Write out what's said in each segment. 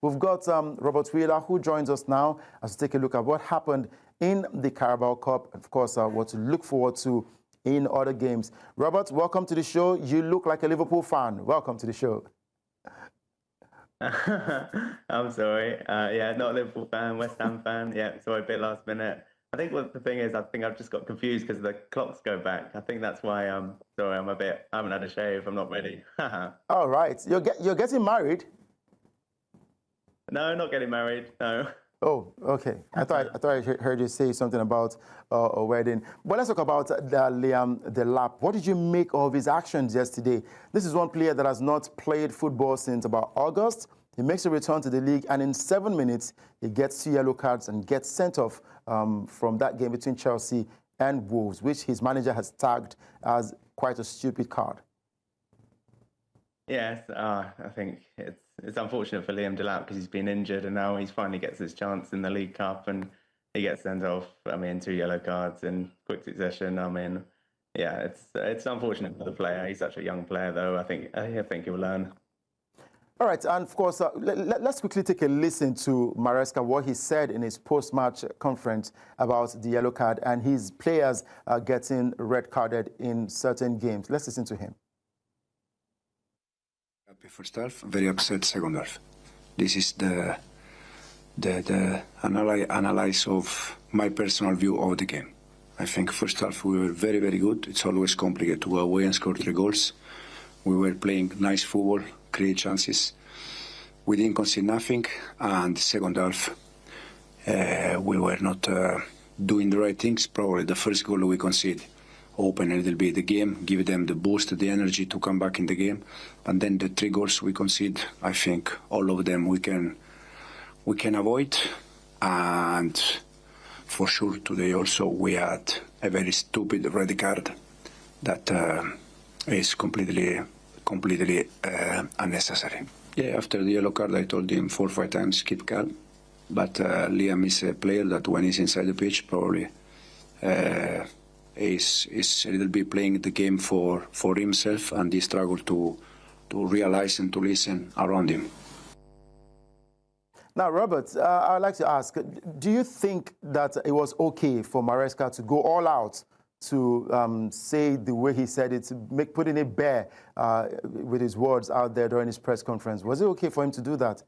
We've got Robert Wheeler, who joins us now as we take a look at what happened in the Carabao Cup, and of course, what to look forward to in other games. Robert, welcome to the show. You look like a Liverpool fan. Welcome to the show. I'm sorry. Yeah, not a Liverpool fan, West Ham fan. Yeah, sorry, a bit last minute. I think what the thing is, I think I've just got confused because the clocks go back. I think that's why sorry, I haven't had a shave. I'm not ready. All right. You're getting married? No, not getting married. No. Oh, okay. I thought I heard you say something about a wedding. But let's talk about Liam Delap. What did you make of his actions yesterday? This is one player that has not played football since about August. He makes a return to the league, and in 7 minutes, he gets 2 yellow cards and gets sent off from that game between Chelsea and Wolves, which his manager has tagged as quite a stupid card. Yes, I think it's unfortunate for Liam Delap because he's been injured and now he finally gets his chance in the League Cup and he gets sent off. I mean, 2 yellow cards in quick succession. I mean, yeah, it's unfortunate for the player. He's such a young player, though. I think he'll learn. All right, and of course, let's quickly take a listen to Maresca, what he said in his post-match conference about the yellow card and his players getting red carded in certain games. Let's listen to him. Happy first half, very upset second half. This is the analysis of my personal view of the game. I think first half we were very, very good. It's always complicated to go away and score 3 goals. We were playing nice football, create chances. We didn't concede nothing, and second half we were not doing the right things. Probably the first goal we conceded open a little bit the game, give them the boost, the energy to come back in the game. And then the 3 goals we concede, I think all of them we can avoid. And for sure today also we had a very stupid red card that is completely unnecessary. Yeah, after the yellow card I told him 4 or 5 times keep calm. But Liam is a player that when he's inside the pitch probably is a little bit playing the game for himself, and he struggled to realize and to listen around him. Now, Robert, I'd like to ask, do you think that it was okay for Maresca to go all out to say the way he said it, putting it bare with his words out there during his press conference? Was it okay for him to do that?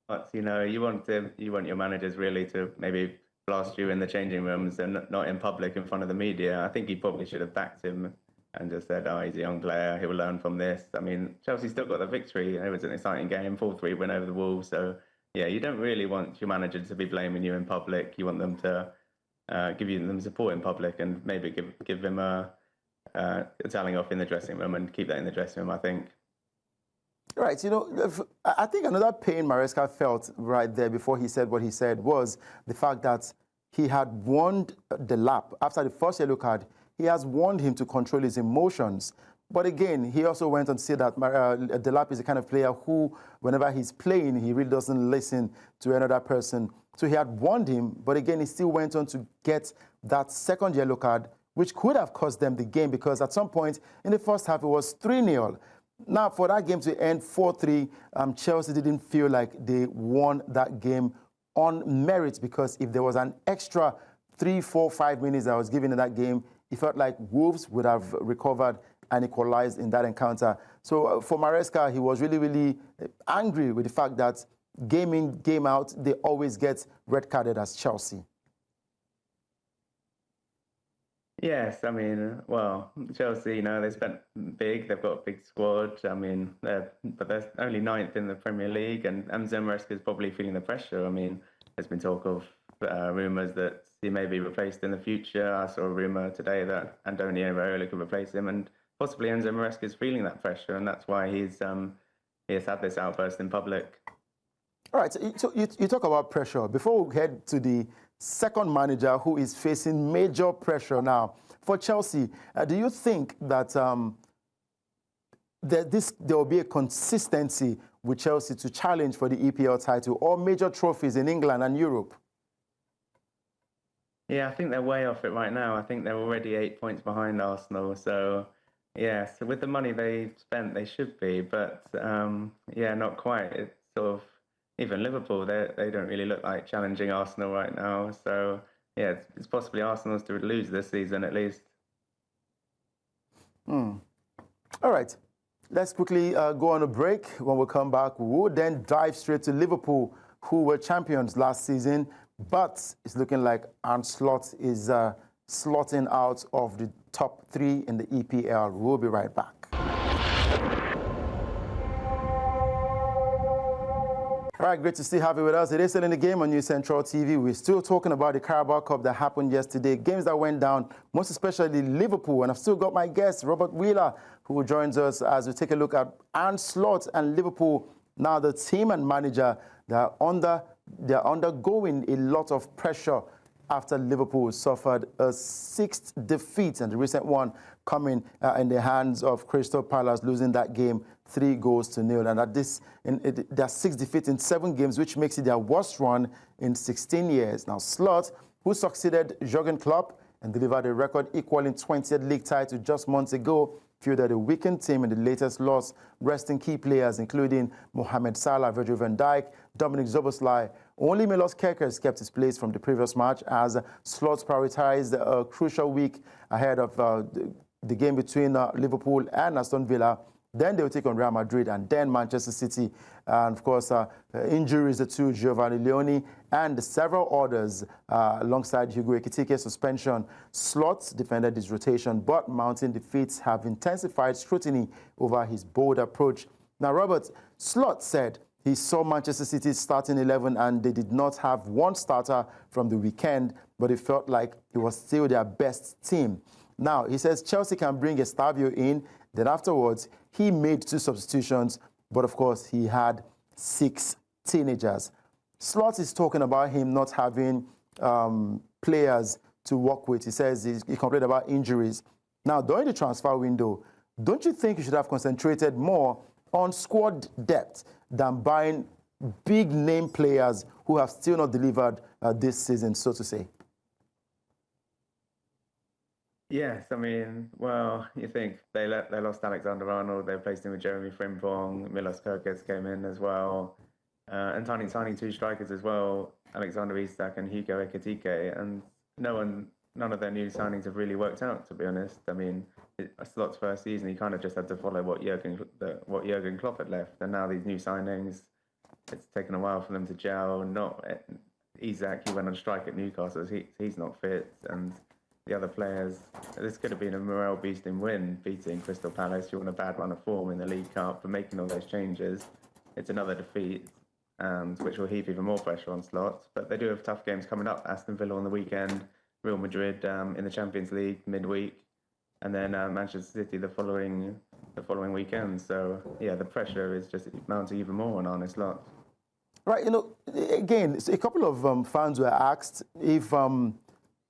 But, you know, you want your managers really to maybe blast you in the changing rooms and not in public in front of the media. I think he probably should have backed him and just said, oh, he's a young player, he will learn from this. I mean, Chelsea still got the victory. It was an exciting game, 4-3 win over the Wolves. So, yeah, you don't really want your manager to be blaming you in public. You want them to give them support in public and maybe give him a telling off in the dressing room and keep that in the dressing room, I think. Right, you know, I think another pain Maresca felt right there before he said what he said was the fact that he had warned Delap after the first yellow card. He has warned him to control his emotions. But again, he also went on to say that Delap is the kind of player who, whenever he's playing, he really doesn't listen to another person. So he had warned him, but again, he still went on to get that second yellow card, which could have cost them the game because at some point in the first half, it was 3-0. Now, for that game to end 4-3, Chelsea didn't feel like they won that game on merit because if there was an extra 3, 4, 5 minutes that was given in that game, it felt like Wolves would have recovered and equalized in that encounter. So for Maresca, he was really, really angry with the fact that game in, game out, they always get red carded as Chelsea. Yes, I mean, well, Chelsea, you know, they spent big. They've got a big squad. I mean, but they're only 9th in the Premier League, and Enzo Maresca is probably feeling the pressure. I mean, there's been talk of rumours that he may be replaced in the future. I saw a rumour today that Antonio Raiola could replace him, and possibly Enzo Maresca is feeling that pressure, and that's why he has had this outburst in public. All right, so you talk about pressure. Before we head to the second manager who is facing major pressure now, for Chelsea, do you think that there will be a consistency with Chelsea to challenge for the EPL title or major trophies in England and Europe? Yeah, I think they're way off it right now. I think they're already 8 points behind Arsenal. So, Yeah, so with the money they spent, they should be, but yeah, not quite. It's sort of even Liverpool, they don't really look like challenging Arsenal right now. So yeah, it's possibly Arsenal's to lose this season at least. All right. Let's quickly go on a break. When we come back, we'll then dive straight to Liverpool, who were champions last season, but it's looking like Arne Slot is slotting out of the top 3 in the EPL. We'll be right back. All right, great to still have you with us. It is still in the game on News Central TV. We're still talking about the Carabao Cup that happened yesterday, games that went down, most especially Liverpool. And I've still got my guest, Robert Wheeler, who joins us as we take a look at Arne Slot and Liverpool. Now the team and manager, they're undergoing a lot of pressure after Liverpool suffered a 6th defeat, and the recent one coming in the hands of Crystal Palace, losing that game 3-0. And at this, their 6th defeat in 7 games, which makes it their worst run in 16 years. Now, Slot, who succeeded Jurgen Klopp and delivered a record equaling 20th league title just months ago, fielded a weakened team in the latest loss, resting key players including Mohamed, Salah, Virgil van Dijk, Dominic Szoboszlai. Only Milos Kerkez kept his place from the previous match as Slot prioritized a crucial week ahead of the game between Liverpool and Aston Villa. Then they will take on Real Madrid and then Manchester City. And of course, injuries to Giovanni Leone and several others alongside Hugo Ekitike's suspension. Slot defended his rotation, but mounting defeats have intensified scrutiny over his bold approach. Now, Robert, Slot said he saw Manchester City's starting 11 and they did not have one starter from the weekend, but it felt like it was still their best team. Now, he says Chelsea can bring Estavio in. Then afterwards, he made 2 substitutions, but of course, he had 6 teenagers. Slot is talking about him not having players to work with. He says he complained about injuries. Now, during the transfer window, don't you think you should have concentrated more on squad depth than buying big-name players who have still not delivered this season, so to say? Yes, I mean, well, you think they lost Alexander-Arnold, they replaced him with Jeremy Frimpong, Milos Kerkez came in as well, and signing 2 strikers as well, Alexander Isak and Hugo Ekitike, and none of their new signings have really worked out, to be honest. I mean, Slot's first season, he kind of just had to follow what Jurgen Klopp had left, and now these new signings, it's taken a while for them to gel. Not Isak, he went on strike at Newcastle, he's not fit, and the other players, this could have been a morale-boosting win, beating Crystal Palace, who on a bad run of form in the League Cup, for making all those changes. It's another defeat, and which will heap even more pressure on Slot. But they do have tough games coming up. Aston Villa on the weekend, Real Madrid in the Champions League midweek, and then Manchester City the following weekend. So yeah, the pressure is just mounting even more on Arne Slot. Right, again, a couple of fans were asked if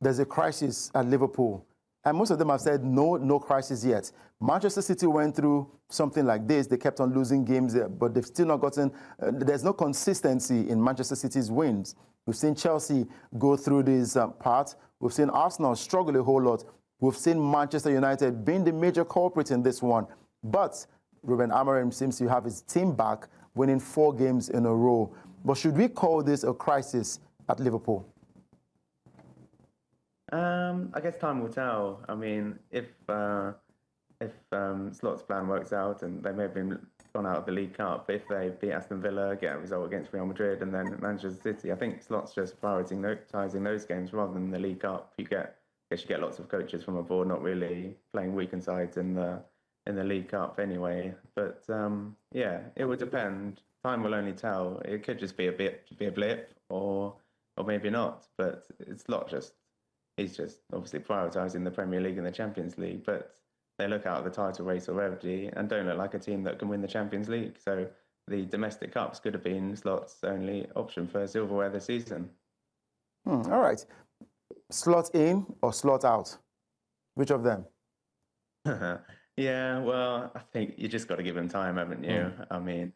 there's a crisis at Liverpool. And most of them have said, no crisis yet. Manchester City went through something like this. They kept on losing games, but they've still not gotten, there's no consistency in Manchester City's wins. We've seen Chelsea go through this part. We've seen Arsenal struggle a whole lot. We've seen Manchester United being the major culprit in this one. But Ruben Amorim seems to have his team back, winning 4 games in a row. But should we call this a crisis at Liverpool? I guess time will tell. I mean, if Slot's plan works out and they may have been gone out of the League Cup, if they beat Aston Villa, get a result against Real Madrid and then Manchester City, I think Slot's just prioritising those games rather than the League Cup. You get lots of coaches from abroad not really playing weakened sides in the League Cup anyway. But yeah, it would depend. Time will only tell. It could just be a blip, or maybe not. But it's not just. He's just obviously prioritising the Premier League and the Champions League, but they look out of the title race already and don't look like a team that can win the Champions League. So the domestic cups could have been Slot's only option for silverware this season. All right. Slot in or Slot out? Which of them? Yeah, well, I think you just got to give him time, haven't you? I mean,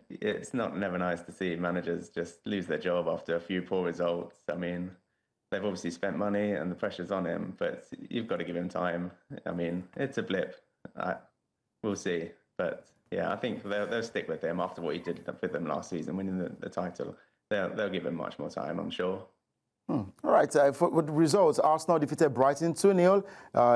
it's never nice to see managers just lose their job after a few poor results. I mean, they've obviously spent money and the pressure's on him, but you've got to give him time. I mean, it's a blip. We'll see. But yeah, I think they'll stick with him after what he did with them last season, winning the title. They'll give him much more time, I'm sure. All right, for the results, Arsenal defeated Brighton 2-0.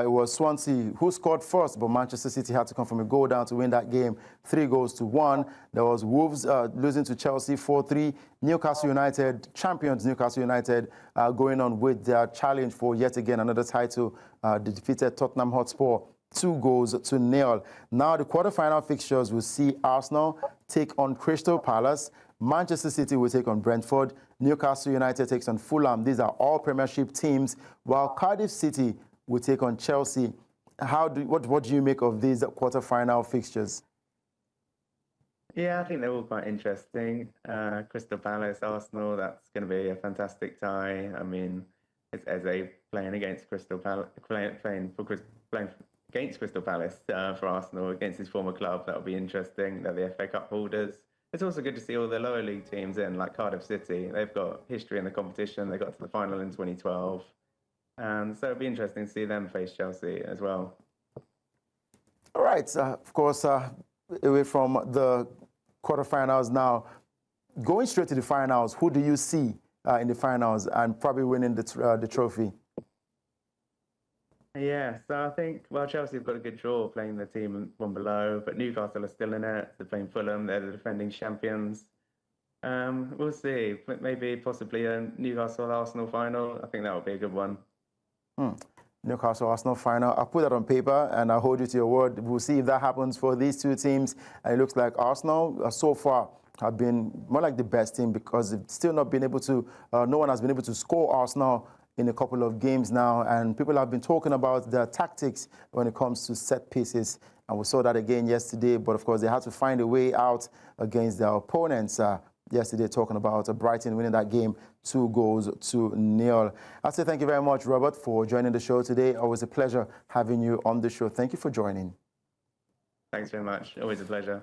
It was Swansea who scored first, but Manchester City had to come from a goal down to win that game 3-1. There was Wolves losing to Chelsea 4-3. Newcastle United, champions Newcastle United, going on with their challenge for yet again another title. They defeated Tottenham Hotspur 2-0. Now the quarterfinal fixtures will see Arsenal take on Crystal Palace. Manchester City will take on Brentford. Newcastle United takes on Fulham. These are all Premiership teams, while Cardiff City will take on Chelsea. What do you make of these quarterfinal fixtures? Yeah, I think they're all quite interesting. Crystal Palace, Arsenal, that's going to be a fantastic tie. I mean, it's Eze playing against Crystal Palace, playing against Crystal Palace for Arsenal against his former club. That'll be interesting. They're the FA Cup holders. It's also good to see all the lower league teams in, like Cardiff City. They've got history in the competition. They got to the final in 2012. And so it'll be interesting to see them face Chelsea as well. All right. Of course, away from the quarterfinals now, going straight to the finals, who do you see in the finals and probably winning the trophy? Yeah, so I think, Chelsea have got a good draw playing the team one below, but Newcastle are still in it. They're playing Fulham. They're the defending champions. We'll see. Maybe possibly a Newcastle-Arsenal final. I think that would be a good one. Newcastle-Arsenal final. I'll put that on paper and I'll hold you to your word. We'll see if that happens for these two teams. And it looks like Arsenal so far have been more like the best team because they've still not been able to, no one has been able to score Arsenal in a couple of games now, and people have been talking about their tactics when it comes to set pieces, and we saw that again yesterday, but of course they had to find a way out against their opponents yesterday, talking about Brighton winning that game 2-0. I say thank you very much, Robert, for joining the show today. Always a pleasure having you on the show. Thank you for joining. Thanks very much. Always a pleasure.